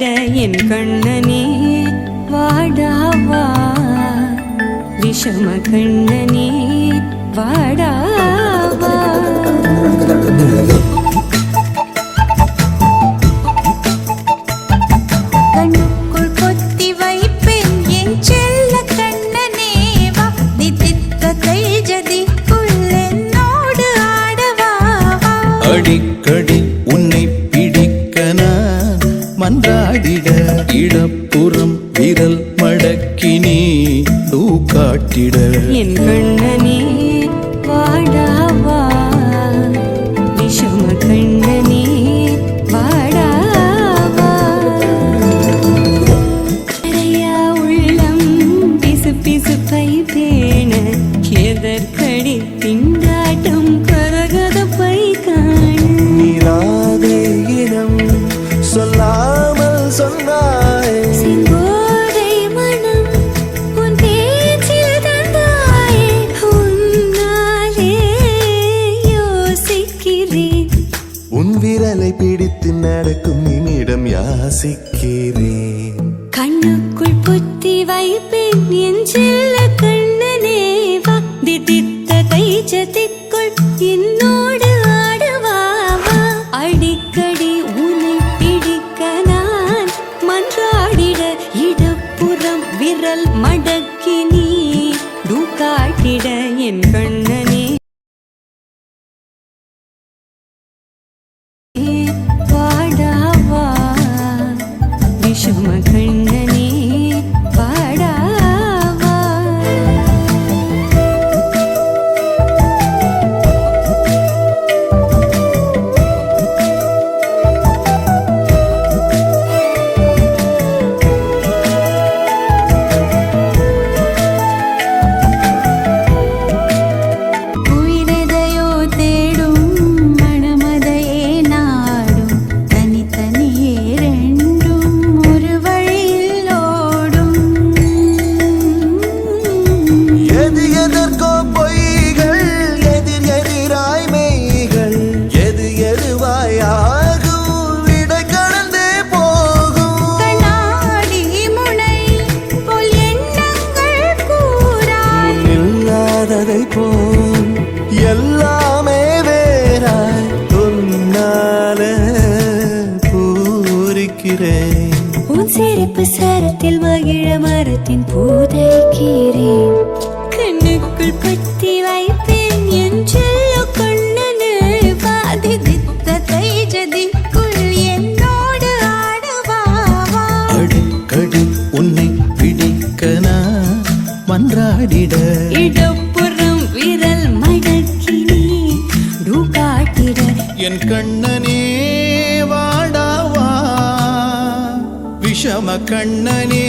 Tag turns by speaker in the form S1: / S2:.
S1: மன்றாடிட என் கண்ணனே வாடாவா விஷம கண்ணனே வாடாவா கண்ணுக்குள் கொத்தி வைப்பேன் என் செல்ல கண்ணனே வா தித்தித்த தைஜதிக்குள் என்னோடு ஆடவா
S2: அடிக்கடி உன்னை பிடிக்க நான் மன்றாடிட இடப்புறம் விரல் மடக்கி நீ காட்டிட
S1: என் கண்ணனே வாடாவா விஷம கண்ணனே வாடாவா அறையா உள்ளம் பிசு பிசுப்பை பேண எதற்கடி திண்டாட்டம் கரகதப்பை காண
S3: நீராதே இனம் சொல்லாமல் சொன்னாய்
S1: சிங்கோதை மனம் உன் பேச்சில் தந்தாயே உன்னாலே யோசிக்கிறேன்
S3: உன் விரலை பிடித்து நடக்கும் என்னிடம் யாசிக்கிறேன்
S1: கண்ணுக்குள் புத்தி வைப்பேன் என் செல்ல கண்ணனே வா தித்தித்த தைஜதிக்குள் என்னோடு ஆடவா அடிக்கடி உன்னை பிடிக்க நான் மன்றாடிட இடப்புறம் விரல் மடக்கி நீ காட்டிட என் கண்ணனே வாடாவா விஷம கண்ணனே வாடாவா உயிரெதையோ தேடும் மனமதையே நாடும் தனித்தனியே ரெண்டும் ஒரு வழியில் ஓடும்
S3: எது எதற்கோ பொய்கள் எதிர் எதிராய் மெய்கள் எது எதுவாயாகும் இடை கடந்தே போகும்
S1: கண்ணாடி முனை போல் எண்ணங்கள் கூறாய்
S3: இல்லாததை போல் எல்லாமே வேறாய் உன்னால பூரிக்கிறேன்
S1: உன் சிரிப்பு சரத்தில் மகிழ மரத்தின் பூதைக்கிறேன் கண்ணுக்குள் பத்தி வைப்பேன் என் செல்ல கண்ணனே பாதித்த தைஜதிக்குள் என்னோடு ஆடவா
S2: அடிக்கடி உன்னை பிடிக்க நான் மன்றாடிட
S1: இடப்புறம் விரல் மடக்கி நீ காட்டிட
S2: என் கண்ணனே வாடாவா விஷம கண்ணனே